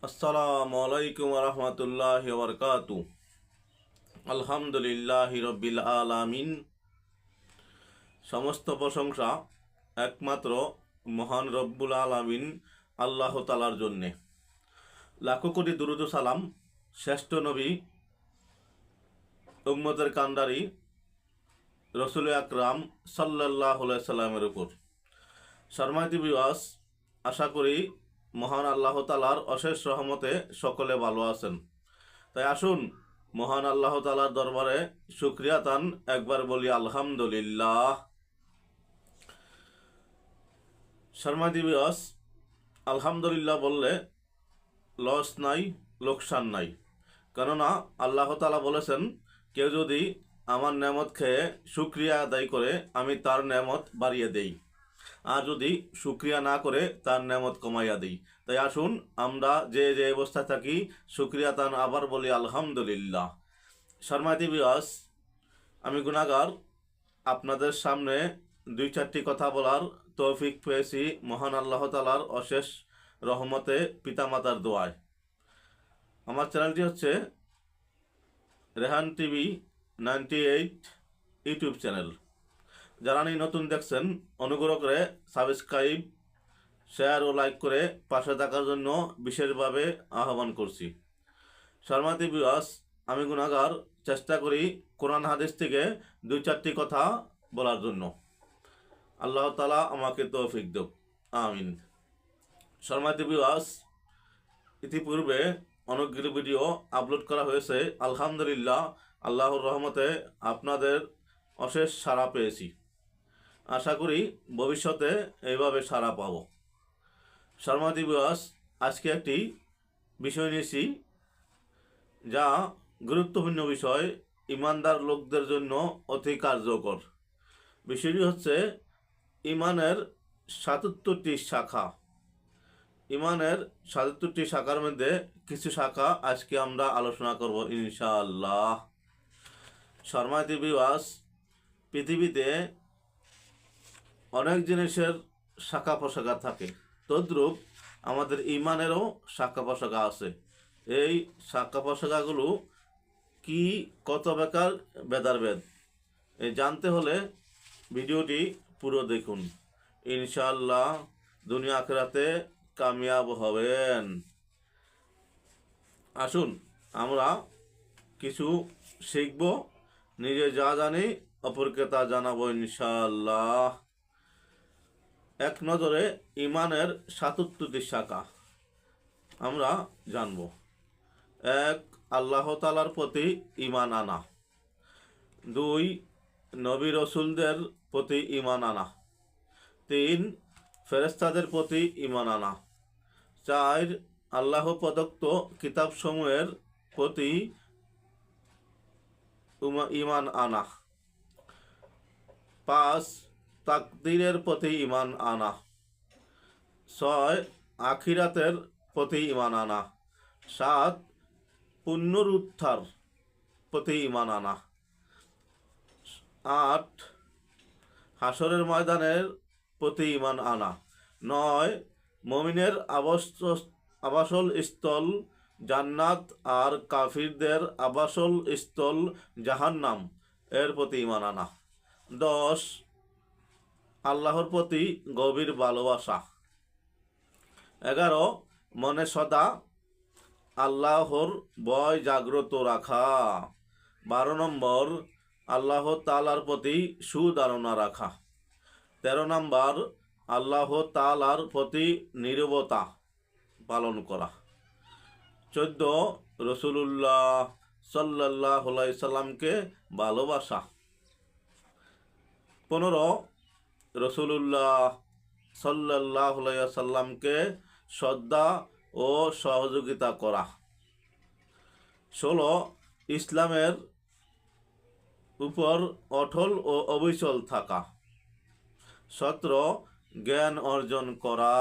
আসসালামু আলাইকুম রহমতুল্লাহি ওবরকাতু। আলহামদুলিল্লাহি রব্বিল আলামিন। সমস্ত প্রশংসা একমাত্র মহান রব্বুল আলামিন আল্লাহ তালার জন্যে। লাখো কোটি দুরুদ ও সালাম শ্রেষ্ঠ নবী উম্মতের কান্ডারি রসুল আকরাম সাল্লাল্লাহু আলাইহি সাল্লামের উপর। সম্মানিত ভিউয়ার্স, আশা করি মহান আল্লাহ তালার অশেষ রহমতে সকলে ভালো আছেন। তাই আসুন মহান আল্লাহ তালার দরবারে শুকরিয়া তান একবার বলি আলহামদুলিল্লাহ। সম্মানিত ভিউয়ার্স, আলহামদুলিল্লাহ বললে লস নাই, লোকসান নাই। কেননা আল্লাহ তালা বলেছেন, কেউ যদি আমার নেমত খেয়ে শুকরিয়া আদায় করে আমি তার নেমত বাড়িয়ে দেই, আর যদি শুকরিয়া না করে তার নেমত কমাইয়া দিই। তাই আসুন আমরা যে যে অবস্থায় থাকি শুকরিয়া তান আবার বলি আলহামদুলিল্লাহ। সম্মানিত ভিউয়ার্স, আমি গুনাহগার, আপনাদের সামনে দুই চারটি কথা বলার তৌফিক পেয়েছি মহান আল্লাহ তালার অশেষ রহমতে, পিতামাতার দোয়ায়। আমার চ্যানেলটি হচ্ছে রেহান টিভি 98 ইউটিউব চ্যানেল। যারা নতুন দেখছেন অনুগ্রহ করে সাবস্ক্রাইব, শেয়ার ও লাইক করে পাশে থাকার জন্য বিশেষভাবে আহ্বান করছি। সম্মানিত ভিউয়ার্স, আমি গুনাহগার, চেষ্টা করি কোরআন হাদিস থেকে দুই চারটি কথা বলার জন্য। আল্লাহ তাআলা আমাকে তৌফিক দেব, আমিন। সম্মানিত ভিউয়ার্স, ইতিপূর্বে অনেকগুলো ভিডিও আপলোড করা হয়েছে। আলহামদুলিল্লাহ, আল্লাহর রহমতে আপনাদের অশেষ সাড়া পেয়েছি। আশা করি ভবিষ্যতে এইভাবে সাড়া পাব। সম্মানিত ভিউয়ার্স, আজকে একটি বিষয় নিয়েছি যা গুরুত্বপূর্ণ বিষয়, ইমানদার লোকদের জন্য অতি কার্যকর। বিষয়টি হচ্ছে ইমানের ৭৭টি শাখা। ইমানের ৭৭টি শাখার মধ্যে কিছু শাখা আজকে আমরা আলোচনা করব ইনশাআল্লাহ। সম্মানিত ভিউয়ার্স, পৃথিবীতে অনেক জিনিসের শাখা প্রশাখা থাকে, তদ্রূপ আমাদের ইমানেরও শাখা প্রশাখা আছে। এই শাখা প্রশাখাগুলো কি, কত প্রকার, ভেদাভেদ, এই জানতে হলে ভিডিওটি পুরো দেখুন। ইনশাআল্লাহ দুনিয়া আখিরাতে কামিয়াব হবেন। আসুন আমরা কিছু শিখব, নিজে যা জানি অপরকে তা জানাবো ইনশাআল্লাহ। এক নজরে ইমানের ৭৭টি শাখা আমরা জানব। এক, আল্লাহ তাআলার প্রতি ঈমান আনা। দুই, নবী রসুলদের প্রতি ঈমান আনা। তিন, ফেরেশতাদের প্রতি ঈমান আনা। চার, আল্লাহ প্রদত্ত কিতাবসমূহের প্রতি ঈমান আনা। পাঁচ, তাকদীরের প্রতি ঈমান আনা। ছয়, আখিরাতের প্রতি ঈমান আনা। সাত, পুনরুত্থার প্রতি ঈমান আনা। আট, হাসরের ময়দানের প্রতি ঈমান আনা। নয়, মুমিনের আবাসল স্থল জান্নাত আর কাফিরদের আবাসল স্থল জাহান্নাম এর প্রতি ঈমান আনা। 10, আল্লাহর প্রতি গভীর ভালোবাসা। 11, মনে সদা আল্লাহর ভয় জাগ্রত রাখা। 12 নম্বর, আল্লাহ তাআলার প্রতি সুধারণা রাখা। 13 নম্বর, আল্লাহ তাআলার প্রতি নীরবতা পালন করা। 14, রাসূলুল্লাহ সাল্লাল্লাহু আলাইহি সাল্লামকে ভালোবাসা। 15, রাসূলুল্লাহ সাল্লাল্লাহু আলাইহি সাল্লামকে শ্রদ্ধা ও সহযোগিতা করা। 16, ইসলামের উপর অটল ও অবিচল থাকা। 17, জ্ঞান অর্জন করা।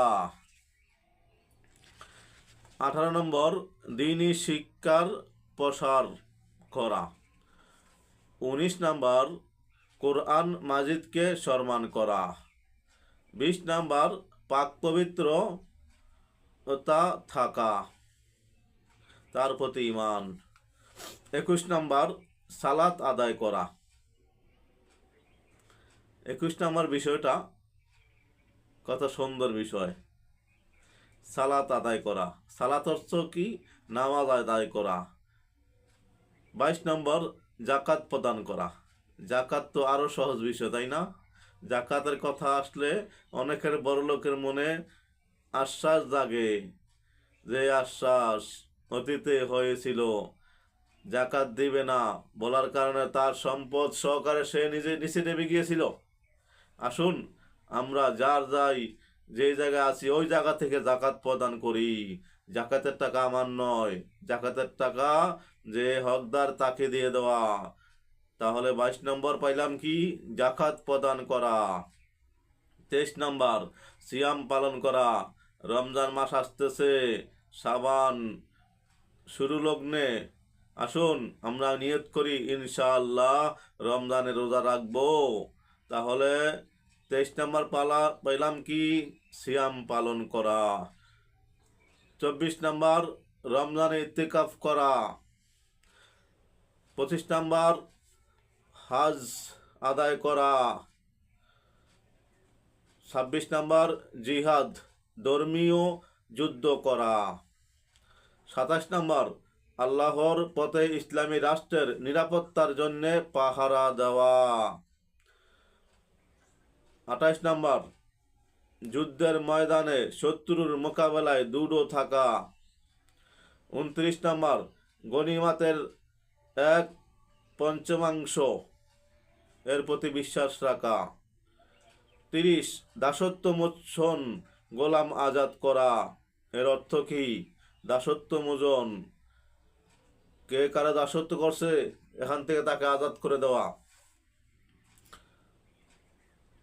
18 নম্বর, দ্বীনি শিক্ষার প্রসার করা। 19 নম্বর, কোরআন মাজিদকে সম্মান করা। 20 নম্বর, পাক পবিত্রতা থাকা। তার প্রতি ঈমান। 21 নম্বর সালাত আদায় করা। 21 নম্বর বিষয়টা কত সুন্দর বিষয়, সালাত আদায় করা। সালাত অর্থ কি? নামাজ আদায় করা। 22 নম্বর জাকাত প্রদান করা। জাকাত তো আরো সহজ বিষয়, তাই না? জাকাতের কথা আসলে অনেকের বড় লোকের মনে আশ্বাস জাগে, যে আশ্বাস অতীতে হয়েছিল, জাকাত দিবে না বলার কারণে তার সম্পদ সহকারে সে নিজে নিচে নেমে গিয়েছিল। আসুন আমরা যার যাই যে জায়গায় আছি ওই জায়গা থেকে জাকাত প্রদান করি। জাকাতের টাকা আমার নয়, জাকাতের টাকা যে হকদার তাকে দিয়ে দেওয়া। তাহলে 22 নম্বর পাইলাম কি? জাকাত প্রদান করা। 23 নম্বর সিয়াম পালন করা। রমজান মাস আসতেছে, শাবান শুরু লগ্নে। আসুন আমরা নিয়ত করি ইনশাআল্লাহ রমজানে রোজা রাখবো। তাহলে 23 নম্বর পাইলাম কি? সিয়াম পালন করা। 24 নম্বর রমজানে ইতিকাফ করা। 25 নম্বর হজ আদায় করা। 26 নম্বর জিহাদ, ধর্মীয় যুদ্ধ করা। 27 নম্বর আল্লাহর পথে ইসলামী রাষ্ট্রের নিরাপত্তার জন্য পাহারা দেওয়া। 28 নম্বর যুদ্ধের ময়দানে শত্রুর মোকাবেলায় দৃঢ় থাকা। 29 নম্বর গনিমতের 1/5 এর প্রতি বিশ্বাস রাখা। 30 দাসত্ব মোচন, গোলাম আজাদ করা। এর অর্থ কি? দাসত্ব মোচন, কে কারা দাসত্ব করছে এখান থেকে তাকে আজাদ করে দেওয়া।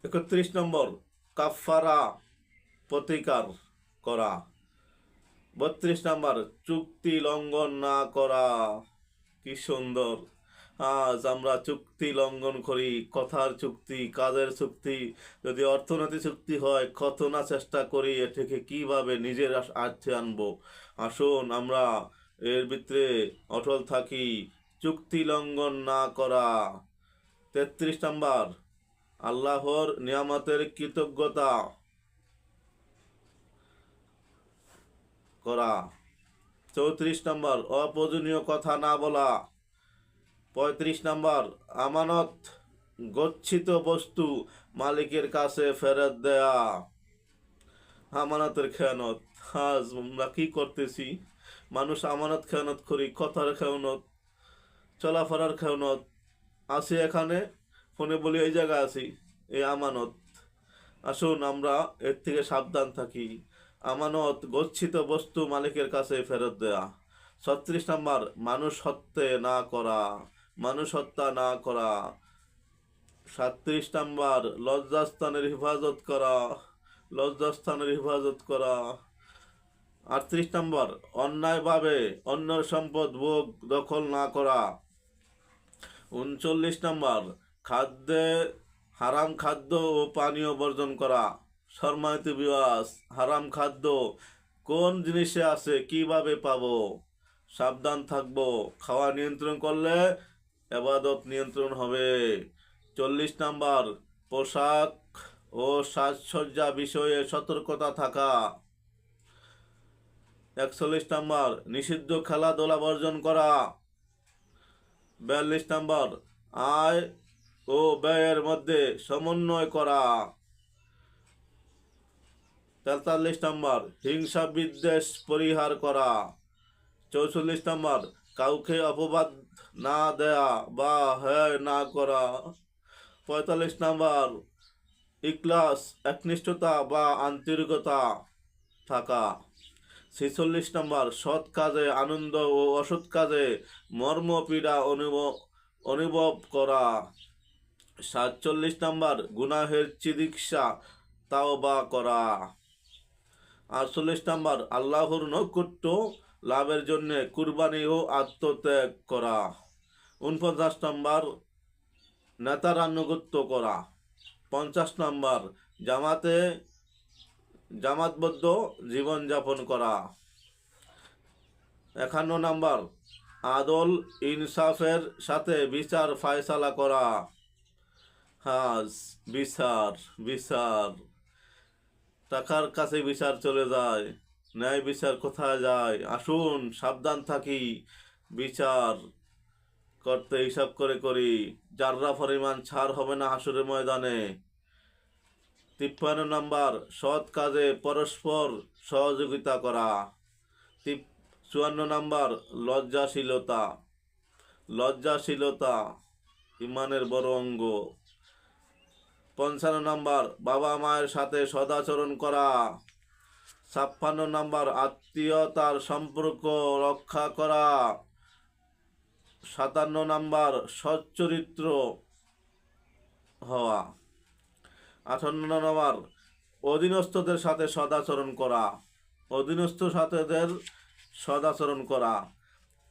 31 নম্বর কাফারা, প্রতিকার করা। 32 নম্বর চুক্তি লঙ্ঘন না করা। কি সুন্দর! আজ আমরা চুক্তি লঙ্ঘন করি, কথার চুক্তি, কাজের চুক্তি, যদি অর্থনৈতিক চুক্তি হয় কত না চেষ্টা করি এটাকে কিভাবে নিজের আয়ত্তে আনবো। আসুন আমরা এর ভিতরে অটল থাকি, চুক্তি লঙ্ঘন না করা। 33 নম্বর আল্লাহর নিয়ামতের কৃতজ্ঞতা করা। 34 নম্বর অপ্রয়োজনীয় কথা না বলা। 35 নম্বর আমানত, গচ্ছিত বস্তু মালিকের কাছে ফেরত দেয়া। আমানতের খেয়ানত, আজ আমরা কি করতেছি? মানুষ আমানত খেয়ানত করি, কথার খেয়ানত, চলাফেরার খেয়ানত। আছি এখানে, ফোনে বলি এই জায়গায় আছি, এই আমানত। আসুন আমরা এর থেকে সাবধান থাকি। আমানত, গচ্ছিত বস্তু মালিকের কাছে ফেরত দেয়া। 36 নম্বর মানুষ হত্যা না করা, মানুষ হত্যা না করা। 37 নম্বর লজ্জাস্থানের হেফাজত করা, লজ্জাস্থানের হেফাজত করা। 38 নম্বর অন্যায়ভাবে অন্যের সম্পদ ভোগ দখল না করা। 39 নম্বর খাদ্যে হারাম খাদ্য ও পানীয় বর্জন করা। সম্মানিত বিওয়াস, হারাম খাদ্য কোন জিনিসে আছে, কিভাবে পাবো? সাবধান থাকবো। খাওয়া নিয়ন্ত্রণ করলে ইবাদত নিয়ন্ত্রণ হবে। 40 নম্বর পোশাক ও সাজসজ্জা বিষয়ে সতর্কতা থাকা। 41 নম্বর নিষিদ্ধ খেলাধুলা বর্জন করা। 42 নম্বর আয় ও ব্যয়ের মধ্যে সমন্বয় করা। 43 নম্বর হিংসা বিদ্বেষ পরিহার করা। 44 নম্বর কাউকে অপবাদ না দেয়া বা হেয় না করা। 45 নম্বর ইখলাস, একনিষ্ঠতা বা আন্তরিকতা থাকা। 46 নম্বর সৎ কাজে আনন্দ ও অসৎ কাজে মর্ম পীড়া অনুভব করা। 47 নম্বর গুনাহের চিকিৎসা তাওবা করা। 48 নম্বর আল্লাহর নৈকট্য লাভের জন্য কুরবানি ও আত্মত্যাগ করা। 49 নম্বর নেতার আনুগত্য করা। 50 নম্বর জামাতবদ্ধ জীবনযাপন করা। 51 নাম্বার আদল ইনসাফের সাথে বিচার ফায়সালা করা। হ্যাঁ, বিচার বিচার টাকার কাছে বিচার চলে যায়, ন্যায় বিচার কোথায় যায়? আসুন সাবধান থাকি, বিচার করতে হিসাব করে করি, যাররা পরিমাণ ছাড় হবে না হাসুরের ময়দানে। 53 নাম্বার সৎ কাজে পরস্পর সহযোগিতা করা। 54 নাম্বার লজ্জাশীলতা। লজ্জাশীলতা ইমানের বড় অঙ্গ। 55 নাম্বার বাবা মায়ের সাথে সদাচরণ করা। 56 নাম্বার আত্মীয়তার সম্পর্ক রক্ষা করা। 57 নাম্বার সচ্চরিত্র হওয়া। 58 নাম্বার অধীনস্থদের সাথে সদাচরণ করা। অধীনস্থ সাথেদের সদাচরণ করা।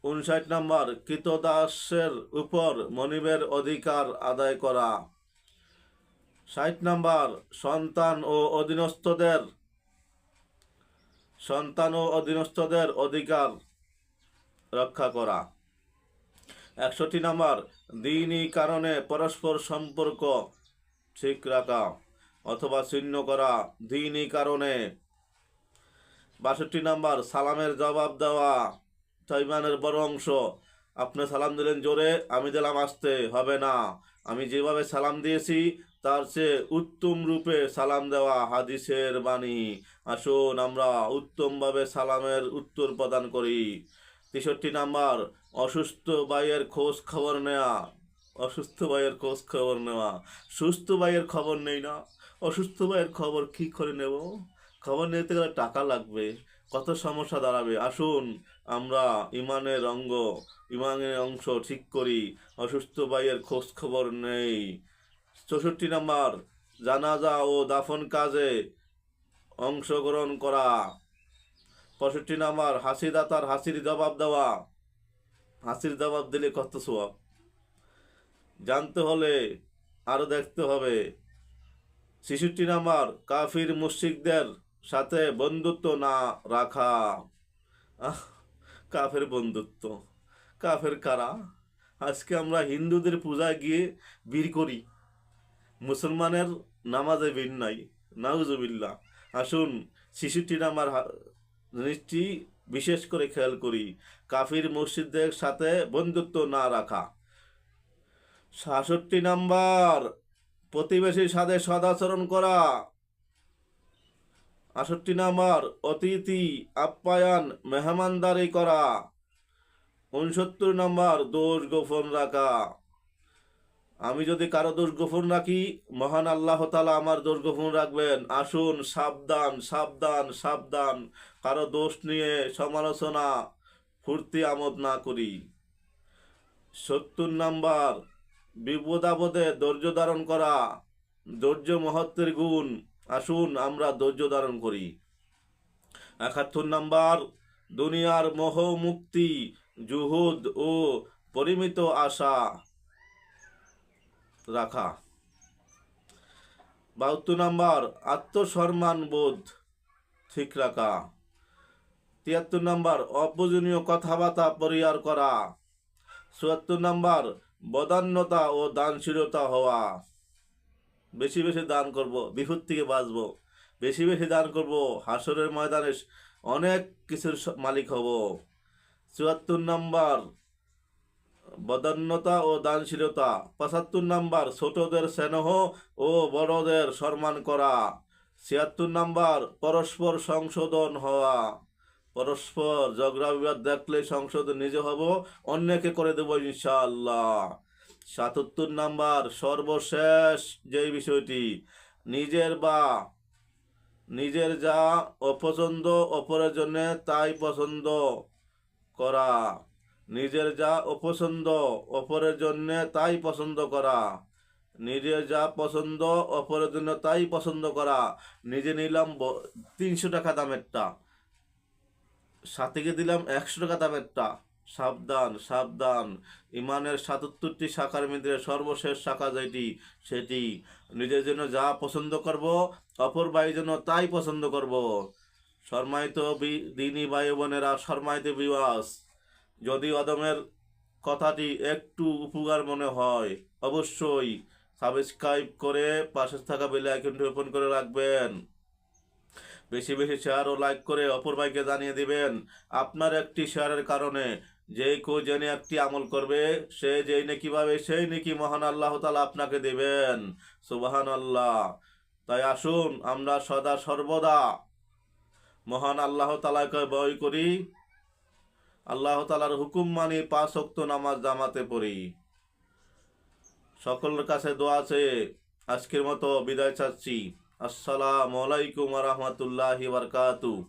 59 নাম্বার কৃতদাসের উপর মনিবের অধিকার আদায় করা। 60 নাম্বার সন্তান ও অধীনস্থদের অধিকার রক্ষা করা। 61 নাম্বার দ্বীনি কারণে পরস্পর সম্পর্ক ঠিক রাখা অথবা ছিন্ন করা, দ্বীনি কারণে। 62 নাম্বার সালামের জবাব দেওয়া, ইমানের বড় অংশ। আপনি সালাম দিলেন জোরে, আমি দিলাম আস্তে, হবে না। আমি যেভাবে সালাম দিয়েছি তার চেয়ে উত্তম রূপে সালাম দেওয়া হাদিসের বাণী। আসুন আমরা উত্তমভাবে সালামের উত্তর প্রদান করি। 63 নাম্বার অসুস্থ ভাইয়ের খোঁজ খবর নেওয়া। অসুস্থ ভাইয়ের খোঁজ খবর নেওয়া। সুস্থ ভাইয়ের খবর নেই না, অসুস্থ ভাইয়ের খবর কী করে নেব? খবর নিতে গেলে টাকা লাগবে, কত সমস্যা দাঁড়াবে। আসুন আমরা ইমানের অংশ ঠিক করি, অসুস্থ ভাইয়ের খোঁজ খবর নেই। 64 নাম্বার জানাজা ও দাফন কাজে অংশগ্রহণ করা। 65 নাম্বার হাসিদাতার হাসির জবাব দেওয়া। হাসির জবাব দিলে কত সওয়াব জানতে হলে আরো দেখতে হবে। 66 নাম্বার কাফির মুশরিকদের সাথে বন্ধুত্ব না রাখা। কাফের বন্ধুত্ব, কাফের কারা? আজকে আমরা হিন্দুদের পূজায় গিয়ে বীর করি, মুসলমানের নামাজে বীর নাই, নাউজুবিল্লাহ। আসুন 66 নাম্বার জিনিসটি বিশেষ করে খেয়াল করি, কাফির মুশরিকদের সাথে বন্ধুত্ব না রাখা। 66 নাম্বার প্রতিবেশীর সাথে সদাচরণ করা। 68 নাম্বার অতিথি আপ্যায়ন মেহমানদারি করা। 69 নাম্বার দোষ গোপন রাখা। আমি যদি কারো দোষ গোপন রাখি, মহান আল্লাহ তাআলা আমার দোষ গোপন রাখবেন। আসুন সাবধান সাবধান সাবধান, কারো দোষ নিয়ে সমালোচনা ফুর্তি আমোদ না করি। 70 নাম্বার বিপদ আপদে ধৈর্য ধারণ করা। ধৈর্য মহত্বের গুণ, আসুন আমরা ধৈর্য ধারণ করি। 71 নাম্বার দুনিয়ার মোহ মুক্তি, জুহুদ ও পরিমিত আশা রাখা। 72 নাম্বার আত্মসম্মান বোধ ঠিক রাখা। 73 নাম্বার অপ্রয়োজনীয় কথাবার্তা পরিহার করা। 74 নাম্বার বদান্যতা ও দানশীলতা হওয়া। বেশি বেশি দান করব, বিপদ থেকে বাঁচবো। বেশি বেশি দান করব, হাসরের ময়দানে অনেক কিছুর মালিক হব। 74 নাম্বার বদান্যতা ও দানশীলতা। 75 নাম্বার ছোটদের স্নেহ ও বড়দের সম্মান করা। 76 নাম্বার পরস্পর সংশোধন হওয়া। পরস্পর ঝগড়া বিবাদ দেখলে সংশোধন নিজে হব, অন্যকে করে দেবো ইনশাআল্লাহ। 77 নাম্বার সর্বশেষ যেই বিষয়টি, নিজের যা অপছন্দ অপরের জন্য তাই পছন্দ করা। নিজের যা অপছন্দ অপরের জন্য তাই পছন্দ করা। নিজের যা পছন্দ অপরের জন্য তাই পছন্দ করা। নিজে নিলাম 300 টাকা দামেরটা, সাথীকে দিলাম 100 টাকা দামেরটা। সাবধান সাবধান, ইমানের 77টি শাখার মধ্যে সর্বশেষ শাখা যেটি, সেটি নিজের জন্য যা পছন্দ করব অপর ভাইয়ের জন্য তাই পছন্দ করব। সম্মানিত দিনী ভাই বোনেরা, সম্মানিত ভিউয়ার্স, যদি অদমের কথাটি একটু উপকার মনে হয় অবশ্যই সাবস্ক্রাইব করে পাশে থাকা বেল আইকনটি ওপেন করে রাখবেন। বেশি বেশি শেয়ার ও লাইক করে অপর ভাইকে জানিয়ে দিবেন। আপনার একটি শেয়ারের কারণে যে কেউ জেনে একটি আমল করবে, সে যেই নাকি পাবে সেই নাকি মহান আল্লাহ তাআলা আপনাকে দেবেন। সুবহানাল্লাহ। তাই আসুন আমরা সদা সর্বদা মহান আল্লাহ তাআলাকে ভয় করি, আল্লাহ তাআলার হুকুম মানি, 5 ওয়াক্ত নামাজ জামাতে পড়ি। সকলের কাছে দোয়া আছে। আজকের মতো বিদায় চাচ্ছি। আসসালামু আলাইকুম ওয়া রাহমাতুল্লাহি ওয়া বারাকাতুহু।